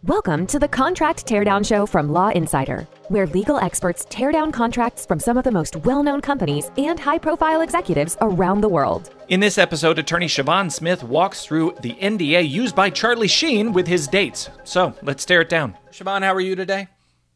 Welcome to the Contract Teardown Show from Law Insider, where legal experts tear down contracts from some of the most well-known companies and high-profile executives around the world. In this episode, attorney Shavon Smith walks through the NDA used by Charlie Sheen with his dates. So, let's tear it down. Shavon, how are you today?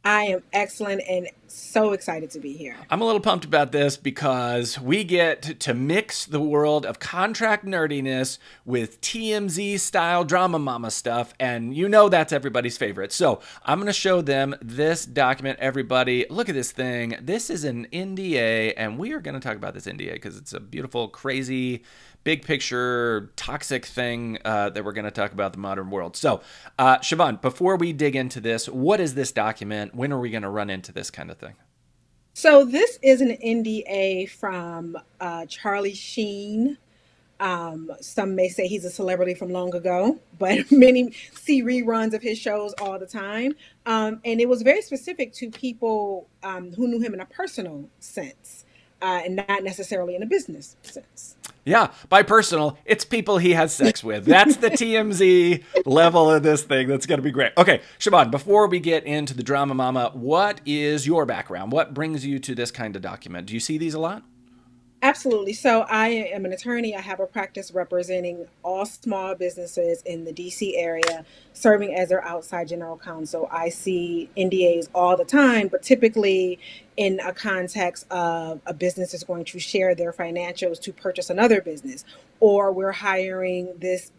I am excellent and so excited to be here. I'm a little pumped about this because we get to mix the world of contract nerdiness with TMZ-style drama mama stuff, and you know that's everybody's favorite. So I'm going to show them this document. Everybody, look at this thing. This is an NDA, and we are going to talk about this NDA because it's a beautiful, crazy, big picture, toxic thing that we're going to talk about the modern world. So, Shavon, before we dig into this, what is this document? When are we going to run into this kind of thing? So this is an NDA from Charlie Sheen. Some may say he's a celebrity from long ago, but many see reruns of his shows all the time. And it was very specific to people who knew him in a personal sense and not necessarily in a business sense. Yeah, by personal, it's people he has sex with. That's the TMZ level of this thing. That's going to be great. Okay, Shavon, before we get into the drama mama, what is your background? What brings you to this kind of document? Do you see these a lot? Absolutely. So I am an attorney. I have a practice representing all small businesses in the DC area, serving as their outside general counsel. I see NDAs all the time, but typically in a context of a business is going to share their financials to purchase another business, or we're hiring this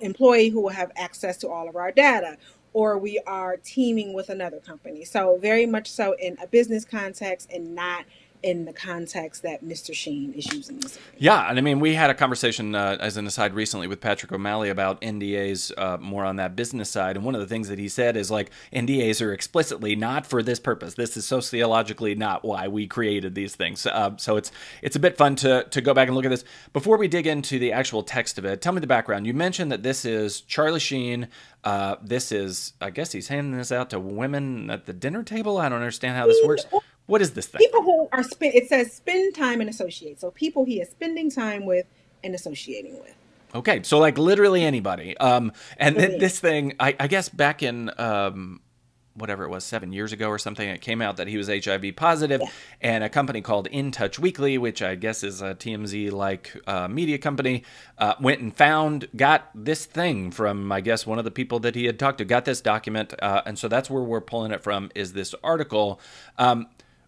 employee who will have access to all of our data, or we are teaming with another company. So very much so in a business context and not in the context that Mr. Sheen is using this. Yeah, and I mean, we had a conversation as an aside recently with Patrick O'Malley about NDAs more on that business side, and one of the things that he said is like, NDAs are explicitly not for this purpose. This is sociologically not why we created these things. So it's a bit fun to go back and look at this. Before we dig into the actual text of it, tell me the background. You mentioned that this is Charlie Sheen. This is, I guess he's handing this out to women at the dinner table. I don't understand how this works. What is this thing? People who are it says spend time and associate. So people he is spending time with and associating with. Okay, so like literally anybody. And this thing, I guess back in whatever it was, 7 years ago or something, it came out that he was HIV positive, yeah. And a company called In Touch Weekly, which I guess is a TMZ-like media company, went and got this thing from, I guess, one of the people that he had talked to, got this document, and so that's where we're pulling it from, is this article.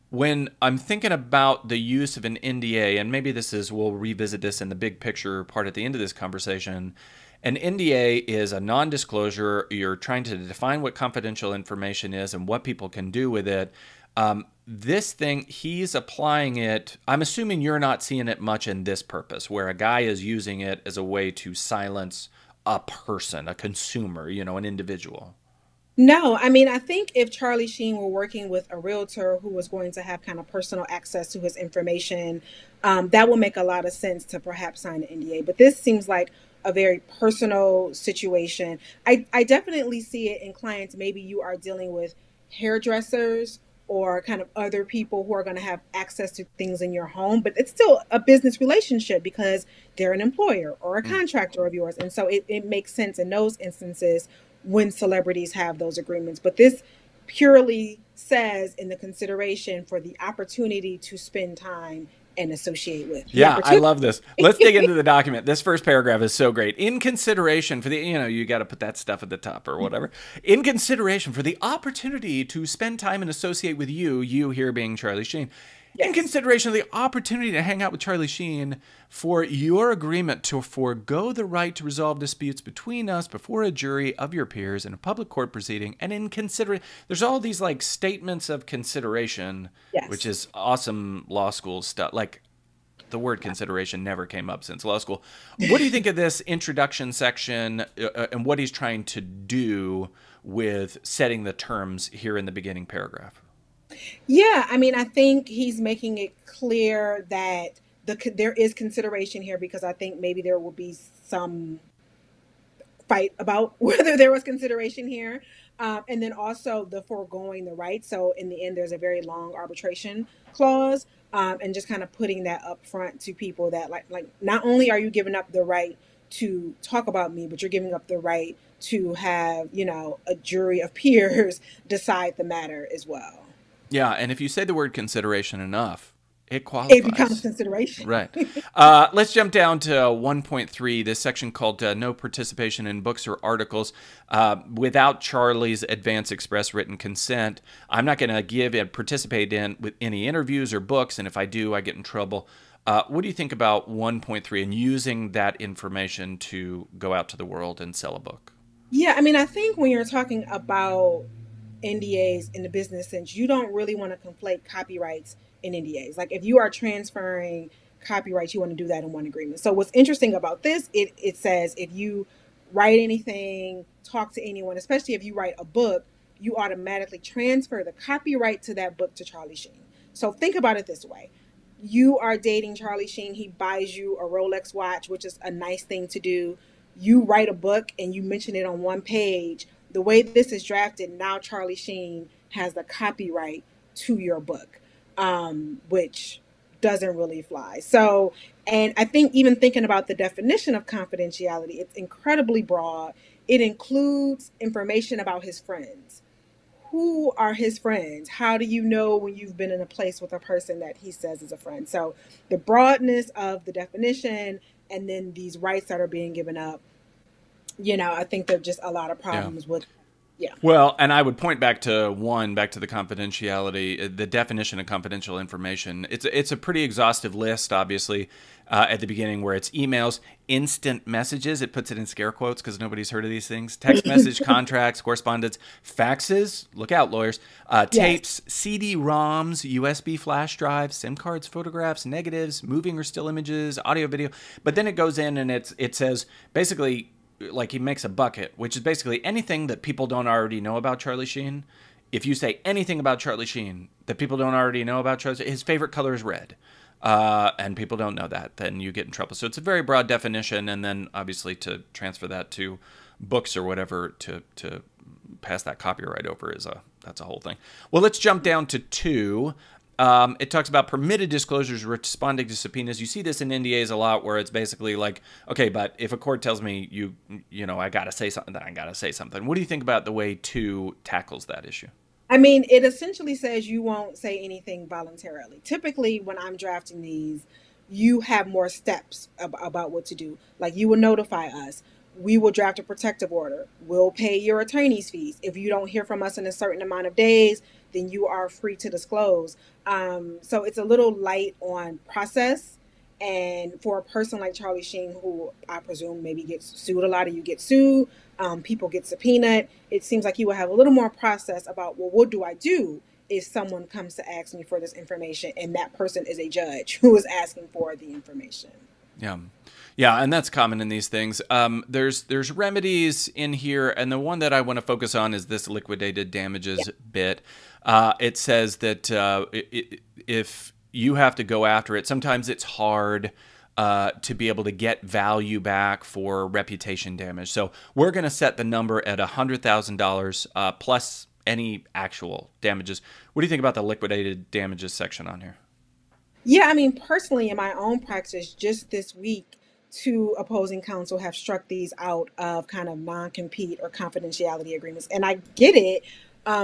When I'm thinking about the use of an NDA, and maybe we'll revisit this in the big picture part at the end of this conversation, an NDA is a non-disclosure. You're trying to define what confidential information is and what people can do with it. This thing, he's applying it. I'm assuming you're not seeing it much in this purpose, where a guy is using it as a way to silence a person, a consumer, an individual. No, I mean, I think if Charlie Sheen were working with a realtor who was going to have kind of personal access to his information, that would make a lot of sense to perhaps sign an NDA. But this seems like a very personal situation. I definitely see it in clients. Maybe you are dealing with hairdressers or kind of other people who are going to have access to things in your home, but it's still a business relationship because they're an employer or a contractor of yours. And so it makes sense in those instances when celebrities have those agreements. But this purely says in the consideration for the opportunity to spend time and associate with. Yeah, I love this. Let's dig into the document. This first paragraph is so great. In consideration for the, you got to put that stuff at the top or whatever. In consideration for the opportunity to spend time and associate with you here being Charlie Sheen. Yes. In consideration of the opportunity to hang out with Charlie Sheen, for your agreement to forego the right to resolve disputes between us before a jury of your peers in a public court proceeding, and in there's all these like statements of consideration, yes. Which is awesome law school stuff. Like the word consideration never came up since law school. What do you think of this introduction section and what he's trying to do with setting the terms here in the beginning paragraph? Yeah, I mean, I think he's making it clear that there is consideration here, because I think maybe there will be some fight about whether there was consideration here. And then also the foregoing the right. So in the end, there's a very long arbitration clause, and just kind of putting that up front to people that like not only are you giving up the right to talk about me, but you're giving up the right to have, a jury of peers decide the matter as well. Yeah, and if you say the word consideration enough, it It becomes qualifies. consideration. Right. Let's jump down to 1.3, this section called no participation in books or articles without Charlie's advance express written consent. I'm not going to give and participate in with any interviews or books, and if I do, I get in trouble. What do you think about 1.3 and using that information to go out to the world and sell a book? Yeah, I mean, I think when you're talking about NDAs in the business sense, you don't really want to conflate copyrights and NDAs. Like if you are transferring copyrights, you want to do that in one agreement. So what's interesting about this, it says if you write anything, talk to anyone, especially if you write a book, you automatically transfer the copyright to that book to Charlie Sheen. So think about it this way. You are dating Charlie Sheen. He buys you a Rolex watch, which is a nice thing to do. You write a book and you mention it on one page. The way this is drafted, now Charlie Sheen has the copyright to your book, which doesn't really fly. So, and I think even thinking about the definition of confidentiality, it's incredibly broad. It includes information about his friends. Who are his friends? How do you know when you've been in a place with a person that he says is a friend? So the broadness of the definition and then these rights that are being given up, I think there are just a lot of problems with. Yeah. Well, and I would point back to the confidentiality, the definition of confidential information. It's a pretty exhaustive list, obviously, at the beginning where it's emails, instant messages. It puts it in scare quotes because nobody's heard of these things. Text message, contracts, correspondence, faxes. Look out, lawyers. Tapes, yes. CD-ROMs, USB flash drives, SIM cards, photographs, negatives, moving or still images, audio, video. But then it goes in and it says basically, like he makes a bucket, which is basically anything that people don't already know about Charlie Sheen. If you say anything about Charlie Sheen that people don't already know about Charlie, his favorite color is red, and people don't know that, then you get in trouble. So it's a very broad definition, and then obviously to transfer that to books or whatever to pass that copyright over that's a whole thing. Well, let's jump down to 2. It talks about permitted disclosures responding to subpoenas. You see this in NDAs a lot where it's basically like, okay, but if a court tells me I got to say something, then I got to say something. What do you think about the way 2 tackles that issue? I mean, it essentially says you won't say anything voluntarily. Typically, when I'm drafting these, you have more steps about what to do. Like you will notify us. We will draft a protective order. We'll pay your attorney's fees. If you don't hear from us in a certain amount of days, then you are free to disclose. So it's a little light on process. And for a person like Charlie Sheen, who I presume maybe gets sued, a lot of you get sued, people get subpoenaed, it seems like you will have a little more process about, well, what do I do if someone comes to ask me for this information and that person is a judge who is asking for the information? Yeah. Yeah, and that's common in these things. There's remedies in here, and the one that I want to focus on is this liquidated damages bit. It says that if you have to go after it, sometimes it's hard to be able to get value back for reputation damage. So we're going to set the number at $100,000 plus any actual damages. What do you think about the liquidated damages section on here? Yeah, I mean, personally, in my own practice, just this week, 2 opposing counsel have struck these out of kind of non-compete or confidentiality agreements. And I get it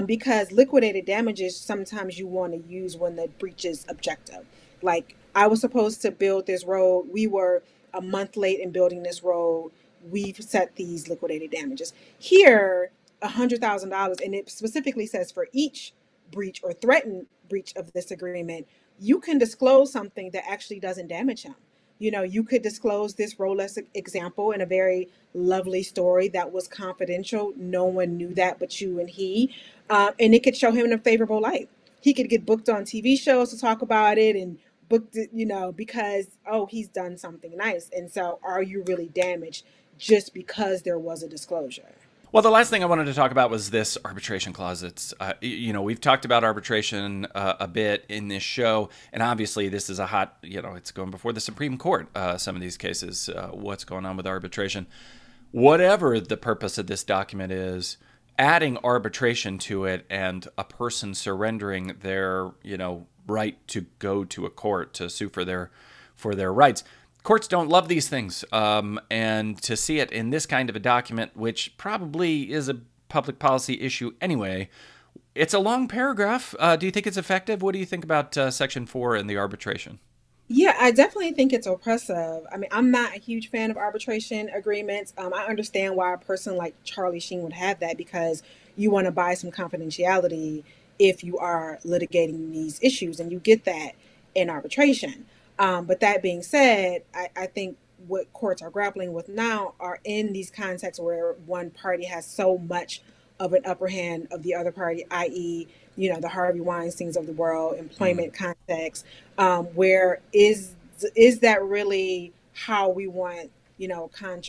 because liquidated damages, sometimes you want to use when the breach is objective. Like I was supposed to build this road. We were a month late in building this road. We've set these liquidated damages. Here, $100,000, and it specifically says for each breach or threatened breach of this agreement, you can disclose something that actually doesn't damage him. You could disclose this Rolex example in a very lovely story that was confidential. No one knew that but you and he. And it could show him in a favorable light. He could get booked on TV shows to talk about it and booked it, because, he's done something nice. And so are you really damaged just because there was a disclosure? Well, the last thing I wanted to talk about was this arbitration closets. We've talked about arbitration a bit in this show, and obviously this is a hot, it's going before the Supreme Court, some of these cases, what's going on with arbitration. Whatever the purpose of this document is, adding arbitration to it and a person surrendering their, right to go to a court to sue for their rights courts don't love these things. And to see it in this kind of a document, which probably is a public policy issue anyway, it's a long paragraph. Do you think it's effective? What do you think about Section 4 in the arbitration? Yeah, I definitely think it's oppressive. I mean, I'm not a huge fan of arbitration agreements. I understand why a person like Charlie Sheen would have that, because you want to buy some confidentiality if you are litigating these issues, and you get that in arbitration. But that being said, I think what courts are grappling with now are in these contexts where one party has so much of an upper hand of the other party, i.e., the Harvey Weinsteins of the world, employment context, where is that really how we want,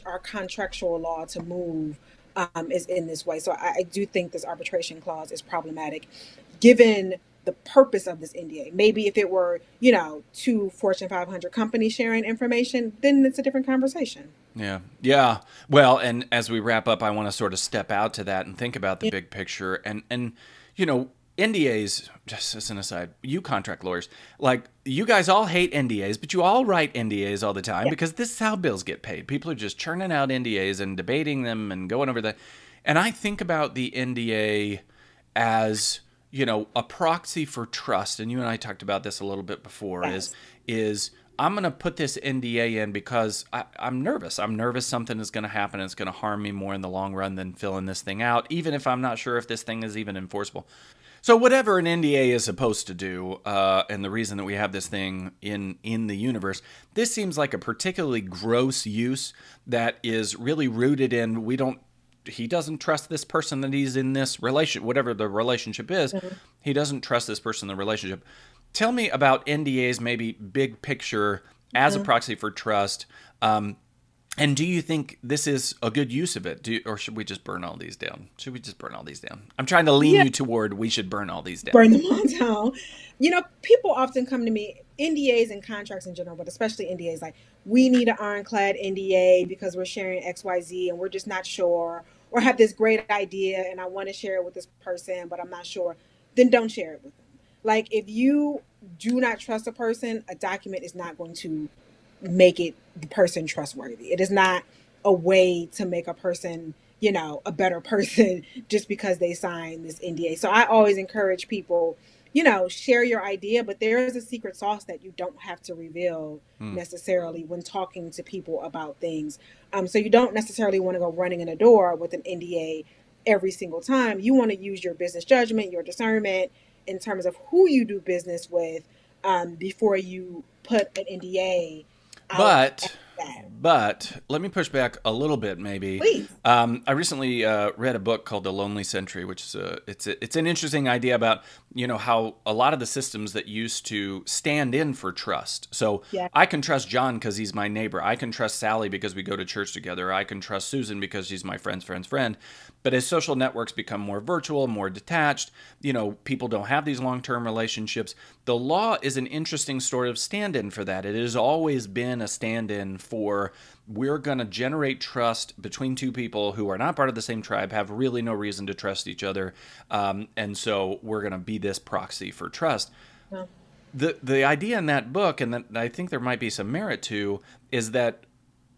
our contractual law to move, is in this way. So I do think this arbitration clause is problematic, given the purpose of this NDA. Maybe if it were, two Fortune 500 companies sharing information, then it's a different conversation. Yeah. Yeah. Well, and as we wrap up, I want to sort of step out to that and think about the big picture. And NDAs, just as an aside, you contract lawyers, like, you guys all hate NDAs, but you all write NDAs all the time because this is how bills get paid. People are just churning out NDAs and debating them and going over that. And I think about the NDA as, a proxy for trust. And you and I talked about this a little bit before, is I'm going to put this NDA in because I'm nervous. I'm nervous something is going to happen and it's going to harm me more in the long run than filling this thing out, even if I'm not sure if this thing is even enforceable. So whatever an NDA is supposed to do, and the reason that we have this thing in the universe, this seems like a particularly gross use that is really rooted in he doesn't trust this person that he's in this relation, whatever the relationship is. Mm-hmm. He doesn't trust this person in the relationship. Tell me about NDAs, maybe big picture, as a proxy for trust. And do you think this is a good use of it? Or should we just burn all these down? I'm trying to lean you toward we should burn all these down. Burn them all down. People often come to me, NDAs and contracts in general, but especially NDAs, like, we need an ironclad NDA because we're sharing XYZ and we're just not sure, or have this great idea and I want to share it with this person, but I'm not sure. Then don't share it with them. Like, if you do not trust a person, a document is not going to make the person trustworthy. It is not a way to make a person, a better person just because they sign this NDA. So I always encourage people, share your idea, but there is a secret sauce that you don't have to reveal necessarily when talking to people about things. So you don't necessarily want to go running in a door with an NDA every single time. You want to use your business judgment, your discernment in terms of who you do business with, before you put an NDA out. But let me push back a little bit, maybe. Please. I recently read a book called The Lonely Sentry, which is it's an interesting idea about how a lot of the systems that used to stand in for trust. So I can trust John because he's my neighbor. I can trust Sally because we go to church together. I can trust Susan because she's my friend's friend's friend. But as social networks become more virtual, more detached, people don't have these long-term relationships. The law is an interesting sort of stand-in for that. It has always been a stand-in for, we're going to generate trust between two people who are not part of the same tribe, have really no reason to trust each other, and so we're going to be this proxy for trust. Yeah. The idea in that book, and that I think there might be some merit to, is that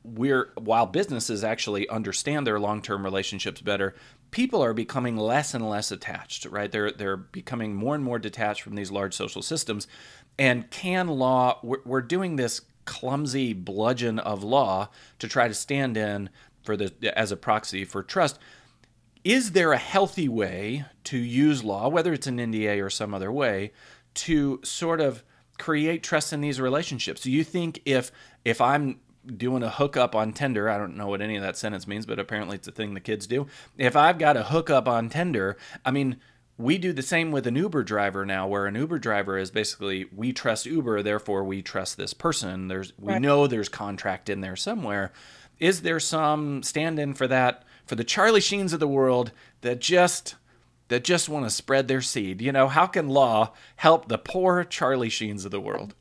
while businesses actually understand their long-term relationships better, people are becoming less and less attached, right? They're becoming more and more detached from these large social systems. And we're doing this clumsy bludgeon of law to try to stand in as a proxy for trust. Is there a healthy way to use law, whether it's an NDA or some other way, to sort of create trust in these relationships? Do you think if I'm doing a hookup on Tinder, I don't know what any of that sentence means, but apparently it's a thing the kids do. If I've got a hookup on Tinder, we do the same with an Uber driver now, where an Uber driver is basically, we trust Uber, therefore we trust this person. We know there's contract in there somewhere. Is there some stand-in for that, for the Charlie Sheens of the world that just want to spread their seed? How can law help the poor Charlie Sheens of the world?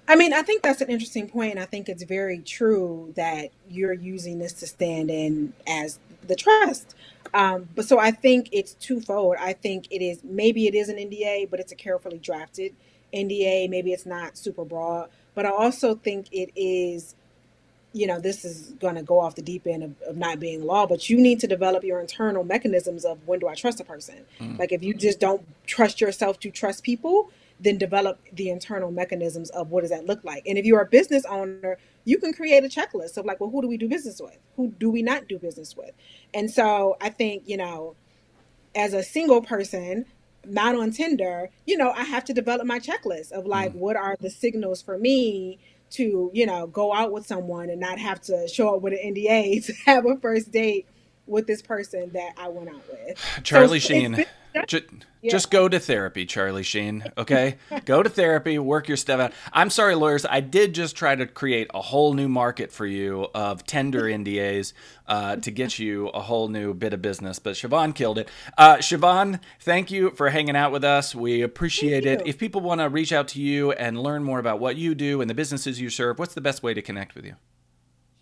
I think that's an interesting point, and I think it's very true that you're using this to stand in as the trust. But so I think it's twofold. I think maybe it is an NDA, but it's a carefully drafted NDA. Maybe it's not super broad, But I also think it is, this is going to go off the deep end of not being law, but you need to develop your internal mechanisms of when do I trust a person? Like if you just don't trust yourself to trust people, then develop the internal mechanisms of what does that look like. And if you're a business owner, you can create a checklist of like, well, who do we do business with? Who do we not do business with? And so I think, as a single person, not on Tinder, I have to develop my checklist of like, what are the signals for me to, go out with someone and not have to show up with an NDA to have a first date with this person that I went out with. Charlie Sheen, just go to therapy, Charlie Sheen, okay? Go to therapy, work your stuff out. I'm sorry, lawyers, I did just try to create a whole new market for you of tender NDAs to get you a whole new bit of business, but Shavon killed it. Shavon, thank you for hanging out with us. We appreciate it. If people want to reach out to you and learn more about what you do and the businesses you serve, what's the best way to connect with you?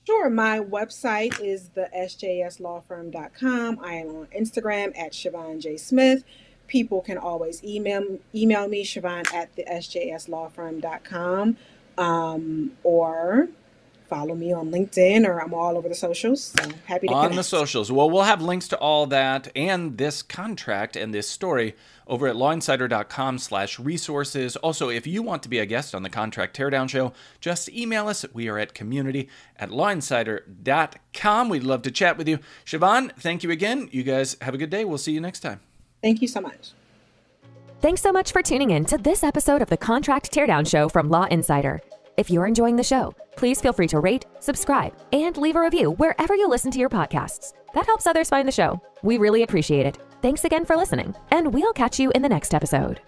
Sure. My website is the sjslawfirm.com. I am on Instagram at Shavon J. Smith. People can always email me, Shavon at the sjslawfirm.com, or follow me on LinkedIn, or I'm all over the socials. So happy to connect. On the socials. Well, we'll have links to all that and this contract and this story over at lawinsider.com/resources. Also, if you want to be a guest on the Contract Teardown Show, just email us. We are at community@lawinsider.com. We'd love to chat with you. Shavon, thank you again. You guys have a good day. We'll see you next time. Thank you so much. Thanks so much for tuning in to this episode of the Contract Teardown Show from Law Insider. If you're enjoying the show, please feel free to rate, subscribe, and leave a review wherever you listen to your podcasts. That helps others find the show. We really appreciate it. Thanks again for listening, and we'll catch you in the next episode.